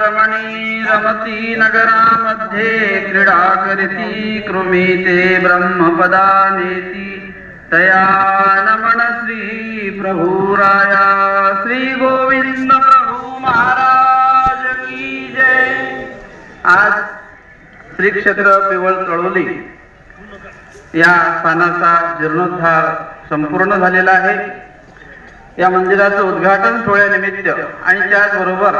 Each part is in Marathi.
रमणी रमती नगरामध्ये क्रीडा करीती कृमीते ब्रह्मपदानेती तया नमन श्री प्रभु राया श्री गोविंद प्रभु महाराज की जय। आज श्री क्षेत्र पिवळ तळोली या स्थानाचा जीर्णोद्धार संपूर्ण झालेला आहे। या मंदिराचं उद्घाटन सोहळ्यानिमित्त आणि त्याचबरोबर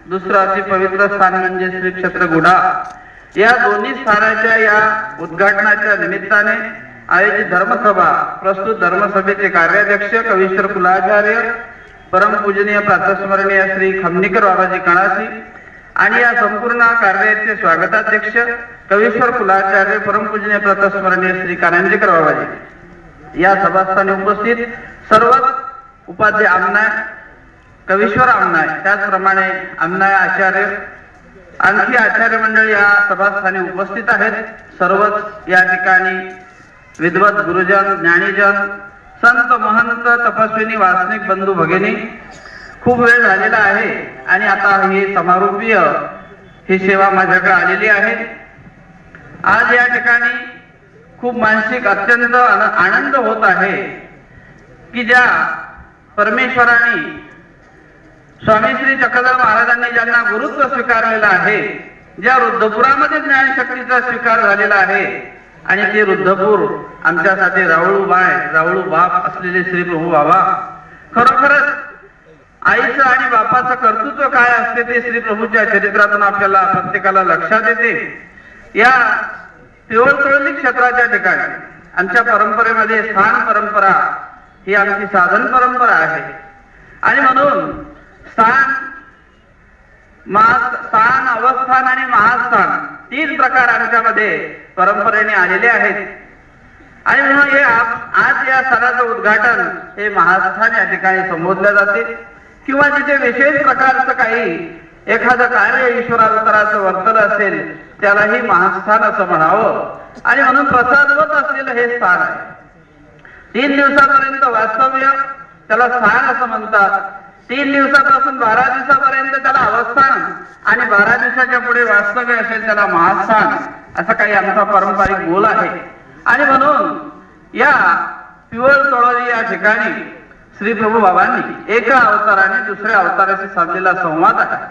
दुसरं अति पवित्र स्थान म्हणजे श्री क्षेत्र गुढा या दोन्ही स्थानाच्या या उद्घाटनाच्या निमित्ताने आयोजित धर्मसभा प्रस्तुत धर्मसभेचे कार्याध्यक्ष कवीश्वर कुलाचार्य परमपूजनीय प्रातस्मरणीय श्री खमनीकर बाबाजी कणासी आणि या संपूर्ण कार्याचे स्वागताध्यक्ष कवीश्वर कुलाचार्य परमपूजनीय प्रातस्मरणीय श्री कानंजेकर बाबाजी या सभास्थानी उपस्थित सर्व उपाध्याय आमनाय कवीश्वर आमनाय त्याचप्रमाणे आमनाय आचार्य आणखी आचार्य मंडळ या सभास्थानी उपस्थित आहेत। सर्वच या ठिकाणी विद्वत गुरुजन ज्ञानीजन संत महंत तपस्विनी वासनिक बंधू भगिनी खूप वेळ झालेला आहे आणि आता ही समारोपीय ही सेवा माझ्याकडे आलेली आहे। आज या ठिकाणी खूप मानसिक अत्यंत आनंद होत आहे की ज्या परमेश्वराने स्वामी श्री चक्रधर महाराजांनी ज्यांना गुरुत्व स्वीकारलेलं आहे, ज्या रुद्धपुरामध्ये ज्ञानशक्तीचा स्वीकार झालेला आहे आणि ते रुद्धपूर आमच्यासाठी रावळू बाप असलेले श्री प्रभू बाबा खरोखरच आईचं आणि बापाचं कर्तृत्व काय असते ते श्री प्रभूच्या चरित्रातून आपल्याला प्रत्येकाला लक्षात येते। या पिवळ तळोली क्षेत्राच्या ठिकाणी आमच्या परंपरेमध्ये स्थान परंपरा ही आमची साधन परंपरा आहे आणि म्हणून स्थान अवस्थान आणि महास्थान तीन प्रकार आमच्यामध्ये परंपरेने आलेले आहेत आणि म्हणून हे आज या स्थानाचं उद्घाटन हे महास्थान या ठिकाणी संबोधले जाते किंवा जिथे विशेष प्रकारचं काही एखादं कार्य ईश्वरावताराचं वर्तन असेल त्यालाही महास्थान असं म्हणावं आणि म्हणून प्रसादवत असलेलं हे स्थान आहे। 3 दिवसापर्यंत वास्तव्य त्याला स्थान असं म्हणतात, 3 दिवसापासून 12 दिवसापर्यंत त्याला अवस्थान आणि 12 दिवसाच्या पुढे वास्तव्य असेल त्याला महास्थान असं काही आमचा पारंपरिक बोल आहे। आणि म्हणून या पिवळ तळोली या ठिकाणी श्री प्रभू बाबांनी एका अवताराने दुसऱ्या अवताराशी साधलेला संवाद आहे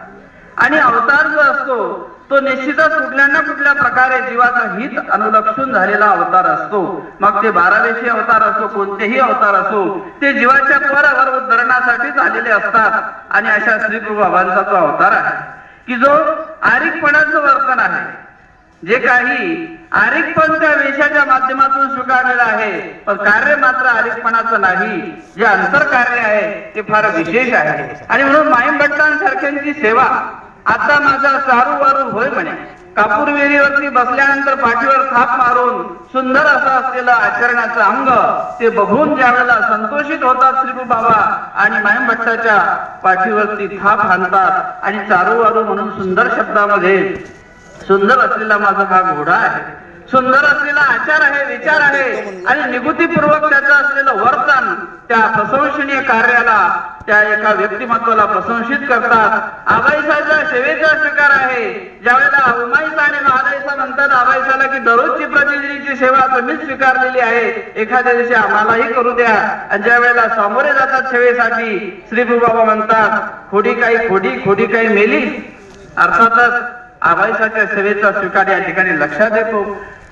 आणि अवतार जो असतो तो निश्चितच कुठल्या ना कुठल्या प्रकारे जीवाचं हित अनुलक्षून झालेला अवतार असतो। मग ते 12वेशी अवतार असो कोणतेही अवतार असो ते जीवाच्या परावर उद्धरणासाठी झालेले असतात आणि अशा श्री प्रभू बाबांचा तो अवतार आहे की जो आरिकपणाचं वर्तन आहे, जे काही आरिकपण त्या वेशाच्या माध्यमातून स्वीकारलेलं आहे पण कार्य मात्र आरिकपणाचं नाही, जे अंतरकार्य आहे ते फार विशेष आहे। आणि म्हणून माईम भट्टांसारख्यांची सेवा आता माझा सारू वारू होय म्हणे कापूर वेरीवरती बसल्यानंतर पाठीवर थाप मारून सुंदर असं असलेलं आचरणाचं अंग ते बघून ज्यावेळेला संतोषित होतात श्री बाबा आणि माईम भट्टाच्या पाठीवरती थाप हाणतात आणि चारू वारू म्हणून सुंदर शब्दामध्ये सुंदर असलेला माझा हा घोडा आहे, सुंदर असलेला आचार आहे विचार आहे आणि निगुतीपूर्वक त्याचं असलेलं वर्तन त्या प्रशंसनीय कार्याला त्या एका व्यक्तिमत्वाला प्रशंसित करतात। आबाईसाचा सेवेचा स्वीकार आहे, ज्यावेळेला उमाईसा आणि महादाईसा म्हणतात आबाईसाला की दररोजची प्रतिनिधीची सेवा तुम्हीच स्वीकारलेली आहे, एखाद्या दिवशी आम्हालाही करू द्या। आणि ज्या वेळेला सामोरे जातात सेवेसाठी श्री बाबा म्हणतात खोडी काही मेली। अर्थातच आबाईसाच्या सेवेचा स्वीकार या ठिकाणी लक्षात येतो।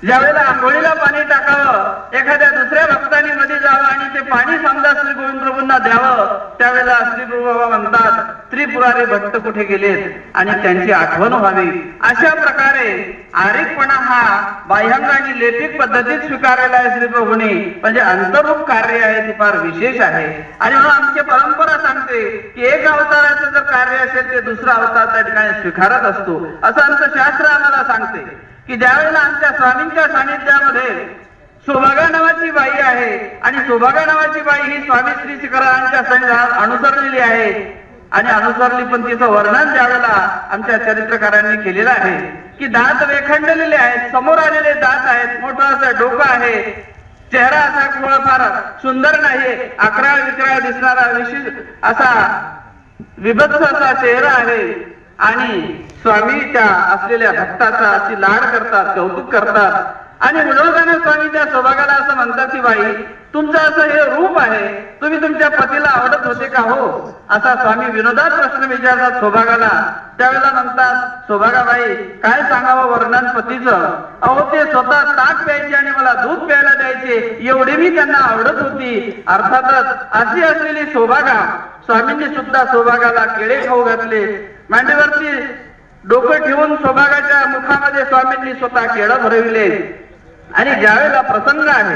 ज्यावेळेला आंघोळीला पाणी टाकावं एखाद्या दुसऱ्या भक्तानी मध्ये जावं आणि ते पाणी समजा श्री गोविंद प्रभूंना द्यावं त्यावेळेला श्री प्रभू बाबा म्हणतात त्रिपुरारी भक्त कुठे गेलेत आणि त्यांची आठवण व्हावी। अशा प्रकारे आरिकपणा हा बाह्यांग आणि लेपिक पद्धतीत स्वीकारलेला आहे श्री प्रभूंनी, म्हणजे अंतर्मुख कार्य आहे ते फार विशेष आहे। आणि म्हणून आमची परंपरा सांगते की एक अवताराचं जर कार्य असेल ते दुसरा अवतार त्या ठिकाणी स्वीकारत असतो असं आमचं शास्त्र आम्हाला सांगते की ज्यावेळेला आमच्या स्वामींच्या सानिध्यामध्ये सौभागा नावाची बाई आहे आणि सौभागा नावाची बाई ही स्वामी श्री शिखरांच्या सन्निधानात अनुसरलेली आहे आणि अनुसरली पण तिचं वर्णन ज्यावेळेला आमच्या चरित्रकारांनी केलेलं आहे की दात वेखंडलेले आहेत, समोर आलेले दात आहेत, मोठं असं डोकं आहे, चेहरा असा थोडाफार सुंदर नाही, अकराळ विक्राळ दिसणारा विशेष असा विभत्स असा चेहरा आहे आणि स्वामीच्या असलेल्या भक्ताचा अति लाड करतात, कौतुक करतात. आणि विनोदाने स्वामी त्या सौभागाला असं म्हणतात की बाई, तुमचं असं हे रूप आहे, तुम्ही तुमच्या पतीला आवडत होते का हो, असा स्वामी विनोदात प्रश्न विचारतात सौभागाला. त्यावेळेला म्हणतात सौभागाबाई, काय सांगावं वर्णन पतीचं, अहो ते स्वतः ताक प्यायचे आणि मला दूध प्यायला द्यायचे, एवढी मी त्यांना आवडत होती. अर्थातच अशी असलेली सौभागा, स्वामींनी सुद्धा सौभागाला केळे खाऊ घातले. मांडीवरती डोकं ठेवून सौभागाच्या मुखामध्ये स्वामींनी स्वतः केळं भरविले. आणि ज्यावेळेला प्रसंग आहे,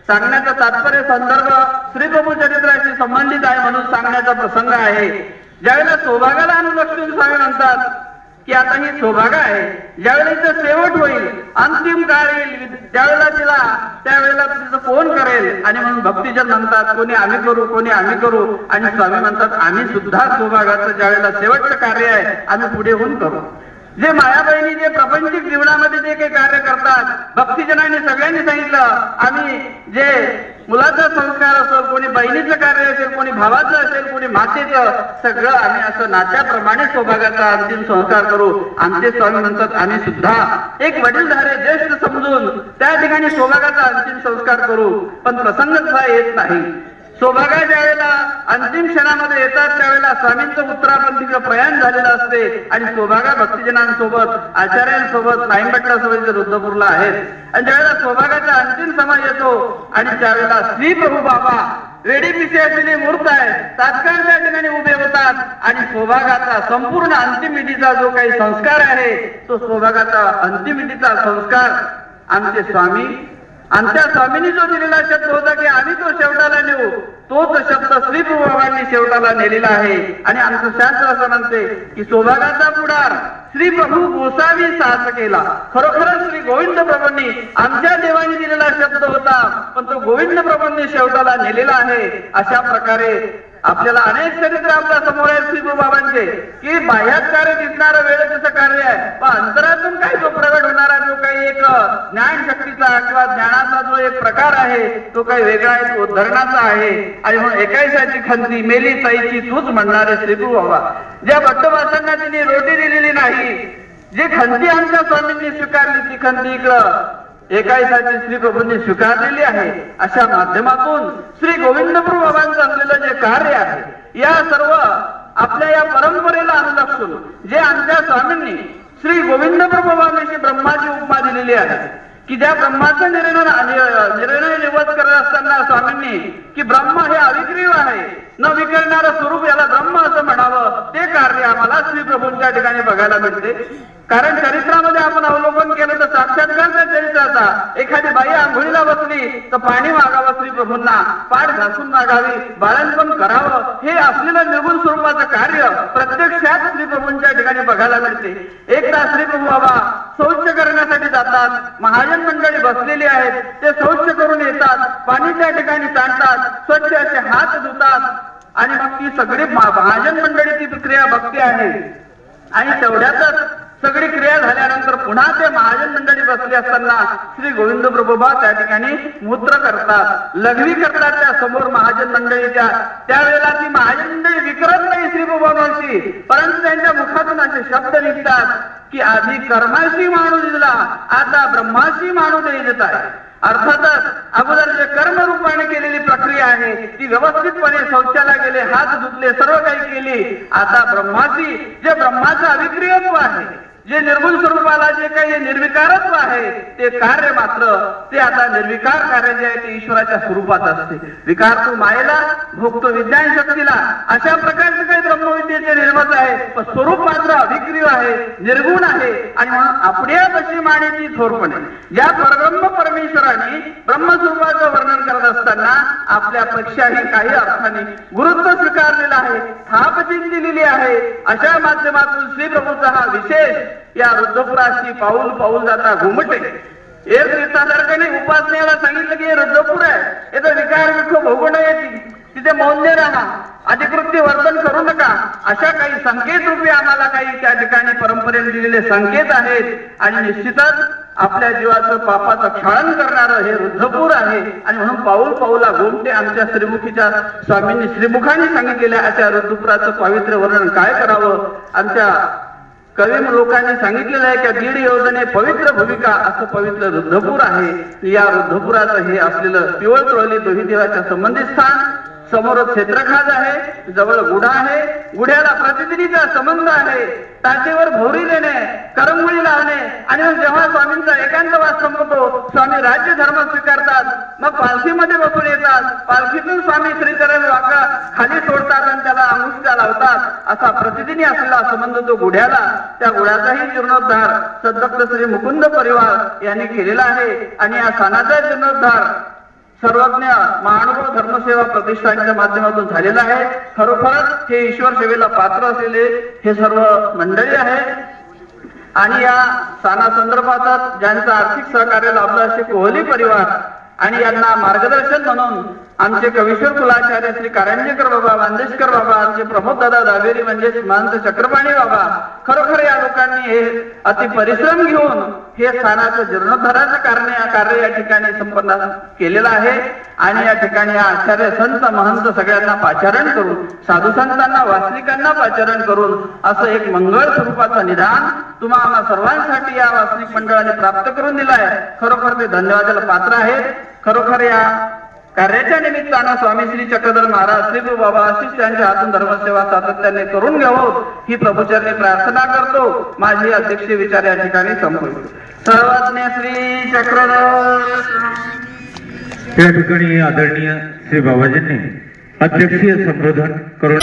सांगण्याचा तात्पर्य संदर्भ श्री प्रभू चरित्राशी संबंधित आहे म्हणून सांगण्याचा प्रसंग आहे. ज्यावेळेला सौभागाला अनुलक्षून स्वामी म्हणतात की आता ही सौभागा आहे, ज्यावेळेला तिचं शेवट होईल, अंतिम काळ येईल, त्यावेळेला त्यावेळेला तिचं कोण करेल, आणि म्हणून भक्तीजन म्हणतात कोणी आम्ही करू, कोणी आम्ही करू. आणि स्वामी म्हणतात आम्ही सुद्धा सौभागाचं ज्यावेळेला शेवटचं कार्य आहे आम्ही पुढे होऊन करू. जे मायाबहिणी जे प्रापंचिक जीवनामध्ये जे काही कार्य करतात, भक्तीजनांनी सगळ्यांनी सांगितलं, आम्ही जे मुलाचा संस्कार असेल, कोणी बहिणीचं कार्य असेल, कोणी भावाचं असेल, कोणी मातेचं, सगळं आम्ही असं नात्याप्रमाणे सौभागाचा अंतिम संस्कार करू. आमचे स्वामी म्हणतात आम्ही सुद्धा एक वडीलधारे ज्येष्ठ समजून त्या ठिकाणी सौभागाचा अंतिम संस्कार करू. पण प्रसंग तसा येत नाही. सौभागा ज्यावेळेला अंतिम क्षणामध्ये येतात त्यावेळेला स्वामींचं उत्तरापंथीचं प्रयाण झालेलं असते आणि सौभागा भक्तिजनांसोबत, आचार्यांसोबत, नाईंभट्टासोबत रुद्रपूरला आहेत. आणि ज्यावेळेला सौभागाचा अंतिम समय येतो आणि त्यावेळेला श्री प्रभू बाबा रेडी पिसे असलेली मूर्त आहे, तात्काळ त्या ठिकाणी उभे होतात आणि सौभागाचा संपूर्ण अंतिम विधीचा जो काही संस्कार आहे, तो सौभागाचा अंतिम विधीचा संस्कार आमचे स्वामी, आमच्या स्वामींनी जो दिलेला शब्द होता की आम्ही तो शेवटाला नेऊ, तोच शब्द श्री प्रभू बाबांनी शेवटाला नेलेला आहे. आणि आमचं शास्त्र असं म्हणते की सौभागाचा पुढार श्री प्रभू गोसावी सास केला. खरोखरच श्री गोविंद प्रभूंनी आमच्या देवाने दिलेला शब्द होता, पण तो गोविंद प्रभूंनी शेवटाला नेलेला आहे. अशा प्रकारे आपल्याला अनेक चरित्र आपल्या समोर आहेत श्री प्रभू बाबांचे की बाह्यात कार्य दिसणारं वेळेचं कार्य आहे, पण अंतरातून काही जो प्रगट होणारा जो काही एक ज्ञान शक्तीचा किंवा ज्ञानाचा जो एक प्रकार आहे तो काही वेगळा आहे, तो धरणाचा आहे. आणि म्हणून एकायसाची खंती मेली ताईची तूच म्हणणारे श्री प्रभू बाबा, ज्या भट्टवासांना तिने रोटी दिलेली नाही, जी खंती आमच्या स्वामींनी स्वीकारली ती खंती इकडं एकायसाची श्री प्रभूंनी स्वीकारलेली आहे. अशा माध्यमातून श्री गोविंद प्रभू बाबांचं असलेलं जे कार्य आहे, या सर्व आपल्या या परंपरेला अनुलक्षून जे आमच्या स्वामींनी श्री गोविंद प्रभू बाबांनी ब्रह्माची उपमा दिलेली आहे की ज्या ब्रह्माचा निर्णय निवड करत असताना स्वामींनी की ब्रह्म हे अविक्रिय आहे, न विकरणारं स्वरूप याला ब्रह्म असं म्हणावं, ते कार्य आम्हाला श्री प्रभूंच्या ठिकाणी बघायला मिळते. कारण चरित्रामध्ये आपण अवलोकन केलं तर साक्षात्कार त्या चरित्राचा, एखादी बाई आंघोळीला बसली तर पाणी मागावं श्री प्रभूंना, पाठ घासून मागावी, बाळंतपण करावं, हे असलेलं निर्गुण स्वरूपाचं कार्य प्रत्यक्षात श्री प्रभूंच्या ठिकाणी बघायला मिळते. एकदा श्री प्रभू बाबा शौच करण्यासाठी जातात, महाजन मंडळी बसलेली आहेत, ते शौच करून येतात, पाणी त्या ठिकाणी सांडतात, स्वच्छ असे हात धुतात आणि मग ती सगळी महाजन मंडळी ती क्रिया बघते आहे. आणि तेवढ्यातच सगळी क्रिया झाल्यानंतर पुन्हा ते महाजन मंडळी बसली असताना श्री गोविंद प्रभू त्या ठिकाणी मूत्र करतात, लघवी करतात त्या समोर महाजन मंडळीच्या. त्यावेळेला ती महाजन मंडळी विकरत नाही श्री प्रभूंची, परंतु त्यांच्या मुखातून असे शब्द निघतात की आधी कर्माशी माणूस दिला, आता ब्रह्माशी माणूस देत आहे. अर्थातच अगोदर जे कर्मरूपाने केलेली प्रक्रिया आहे ती व्यवस्थितपणे शौचाला गेले, हात धुतले, सर्व काही केली. आता ब्रह्माची जे ब्रह्माचं अविक्रियत्व आहे, जे निर्गुण स्वरूपाला जे काही निर्विकारत्व आहे, ते कार्य मात्र ते आता निर्विकार कार्य जे आहे ते ईश्वराच्या स्वरूपात असते. विकार तो मायेला, भोगतो विज्ञान शक्तीला, अशा प्रकारचे काही ब्रह्मविद्येचे निर्मत आहे, पण स्वरूप मात्र अविक्रिय आहे, निर्गुण आहे. आणि म्हणून आपल्या कशी मानेची थोरपणे ज्या परब्रह्म परमेश्वराने ब्रह्मस्वरूपाचं वर्णन करत असताना आपल्यापेक्षाही काही अर्थाने गुरुत्व स्वीकारलेलं आहे, थापचिन दिलेली आहे. अशा माध्यमातून श्री प्रभूचा हा विशेष या रुद्रपुराची पाऊल पाऊल जाता घुमटे. एक तीर्थासारख्याने उपासनेला सांगितलं की हे रुद्रपूर आहे, याचा विकार विखो भोगू नये, तिथे मौल्य राहा, अधिकृत्य वर्तन करू नका, अशा काही संकेत रूपी आम्हाला काही त्या ठिकाणी परंपरेने दिलेले संकेत आहेत. आणि निश्चितच आपल्या जीवाचं पापाचं क्षालन करणारं हे रुद्रपूर आहे. आणि म्हणून पाऊल पाऊला घुमटे आमच्या श्रीमुखीच्या स्वामींनी श्रीमुखाने सांगितलेल्या अशा रुद्रपुराचं पावित्र्य वर्णन काय करावं. आमच्या कवी लोकांनी सांगितलेलं आहे की दीड योजने पवित्र भूमिका असं पवित्र रुद्धपूर आहे. या रुद्धपुराचं हे असलेलं पिवळतोळली दोही देवाच्या संबंधित स्थान, समोर क्षेत्रखाज आहे, जवळ गुढा आहे, गुढ्याला प्रतिनिधीचा संबंध आहे, टाचेवर भोवरी देणे, करंगोळी लावणे आणि मग जेव्हा स्वामींचा एकांतवास संपतो, स्वामी राज्य धर्म स्वीकारतात, मग पालखीमध्ये बसून येतात, पालखीतून स्वामी श्रीचरण वाका खाली सोडतात आणि त्याला अंगुष्ठा लावतात. असा प्रतिनिधी असलेला संबंध तो गुढ्याला, त्या गुढ्याचाही जीर्णोद्धार सद्भक्त श्री मुकुंद परिवार यांनी केलेला आहे. आणि या स्थानाचा जीर्णोद्धार सर्वज्ञ महानुभव धर्मसेवा प्रतिष्ठानच्या माध्यमातून झालेला आहे. खरोखरच हे ईश्वर सेवेला पात्र असलेले हे सर्व मंडळी आहे. आणि या स्थानासंदर्भात ज्यांचं आर्थिक सहकार्य लाभलं असे कोहली परिवार आणि यांना मार्गदर्शन म्हणून आमचे कवीश्वर कुलाचार्य श्री कारंजेकर बाबा, वांदेशकर बाबा, आमचे प्रमोद दादा दावेरी म्हणजे महंत चक्रपाणी बाबा, खरोखर या लोकांनी हे अति परिश्रम घेऊन हे स्थानाचं जीर्णोद्धाराचं कार्य या ठिकाणी संपन्न केलेलं आहे. आणि या ठिकाणी या आचार्य संत महंत सगळ्यांना पाचारण करून, साधू संतांना वासनिकांना पाचारण करून असं एक मंगळ स्वरूपाचं निदान तुम्हा आम्हा सर्वांसाठी या वासनिक मंडळाने प्राप्त करून दिलाय. खरोखर ते धन्यवादाला पात्र आहेत. खरोखर या कार्याच्या निमित्तानं स्वामी श्री चक्रधर महाराज, श्री बाबा आशिष त्यांच्या हातून धर्मसेवा सातत्याने करून घ्यावं ही प्रभूचरणी प्रार्थना करतो. माझी अध्यक्षीय विचार या ठिकाणी संपवतो. सर्वज्ञ श्री चक्रधर. या ठिकाणी आदरणीय श्री बाबाजींनी अध्यक्षीय संबोधन करून